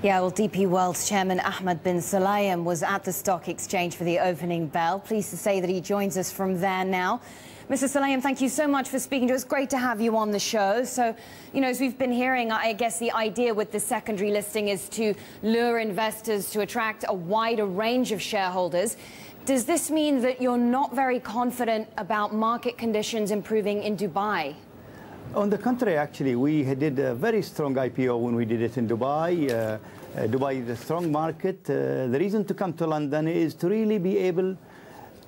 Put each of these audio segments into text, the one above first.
Yeah, well, DP World's chairman Ahmed Bin Sulayem was at the stock exchange for the opening bell. Pleased to say that he joins us from there now. Mr. Sulayem, thank you so much for speaking to us. Great to have you on the show. So, you know, as we've been hearing, I guess the idea with the secondary listing is to lure investors, to attract a wider range of shareholders. Does this mean that you're not very confident about market conditions improving in Dubai? On the contrary, actually, we did a very strong IPO when we did it in Dubai. Dubai is a strong market. The reason to come to London is to really be able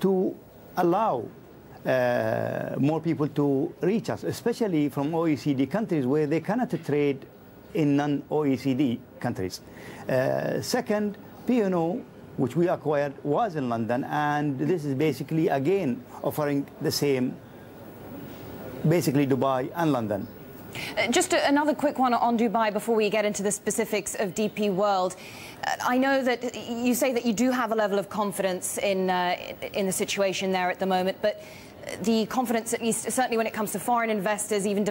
to allow more people to reach us, especially from OECD countries where they cannot trade in non-OECD countries. Second, P&O, which we acquired, was in London, and this is basically, again, offering the same, basically Dubai and London. Just another quick one on Dubai before we get into the specifics of DP World. I know that you say that you do have a level of confidence in the situation there at the moment, but the confidence, at least certainly when it comes to foreign investors, even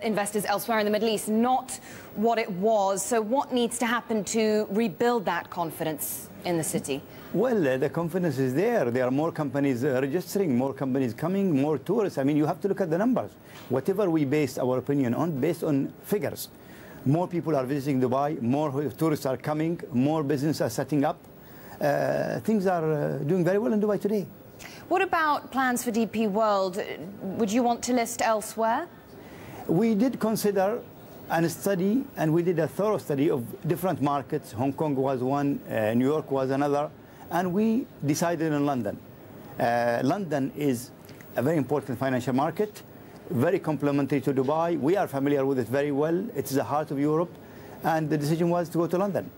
investors elsewhere in the Middle East, not what it was. So what needs to happen to rebuild that confidence in the city? Well, the confidence is there. There are more companies registering, more companies coming, more tourists. I mean, you have to look at the numbers. Whatever we base our opinion on, based on figures. More people are visiting Dubai, more tourists are coming, more businesses are setting up. Things are doing very well in Dubai today. What about plans for DP World? Would you want to list elsewhere? We did consider and study, and we did a thorough study of different markets. Hong Kong was one, New York was another, and we decided on London. London is a very important financial market, very complementary to Dubai. We are familiar with it very well. It's the heart of Europe, and the decision was to go to London.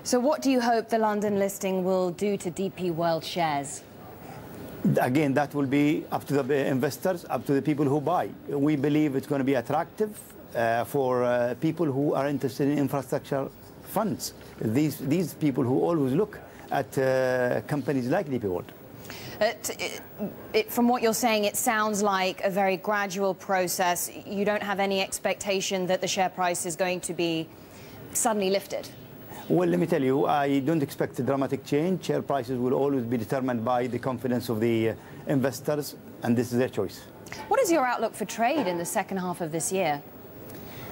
So what do you hope the London listing will do to DP World shares? Again, that will be up to the investors, up to the people who buy. We believe it's going to be attractive for people who are interested in infrastructure funds. These people who always look at companies like DP World. From what you're saying, it sounds like a very gradual process. You don't have any expectation that the share price is going to be suddenly lifted? Well, let me tell you, I don't expect a dramatic change. Share prices will always be determined by the confidence of the investors, and this is their choice. What is your outlook for trade in the second half of this year?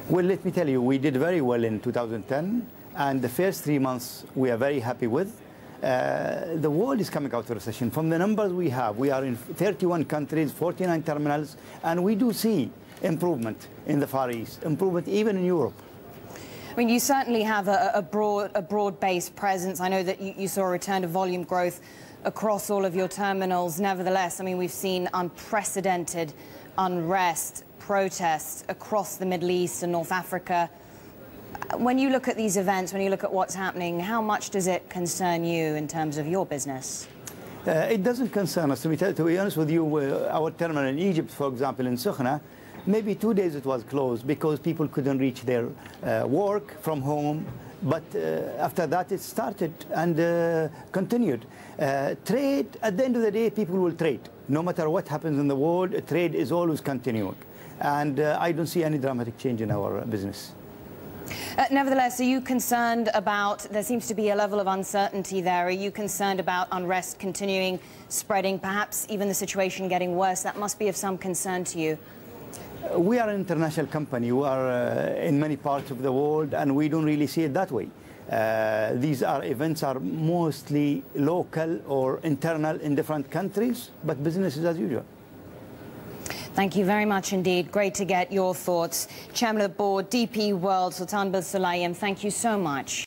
Well, let me tell you, we did very well in 2010, and the first 3 months we are very happy with. The world is coming out of recession. From the numbers we have, we are in 31 countries, 49 terminals, and we do see improvement in the Far East, improvement even in Europe. I mean, you certainly have a broad-based presence. I know that you saw a return to volume growth across all of your terminals. Nevertheless, I mean, we've seen unprecedented unrest, protests across the Middle East and North Africa. When you look at these events, when you look at what's happening, how much does it concern you in terms of your business? It doesn't concern us. To be honest with you, our terminal in Egypt, for example, in Sukhna, maybe 2 days it was closed because people couldn't reach their work from home. But after that, it started and continued. Trade, at the end of the day, people will trade. No matter what happens in the world, trade is always continuing. And I don't see any dramatic change in our business. Nevertheless, are you concerned about, there seems to be a level of uncertainty there, are you concerned about unrest continuing, spreading, perhaps even the situation getting worse? That must be of some concern to you. We are an international company. We are in many parts of the world, and we don't really see it that way. These events are mostly local or internal in different countries, but business is as usual. Thank you very much indeed. Great to get your thoughts. Chairman of the Board, DP World, Sultan Bin Sulayem, thank you so much.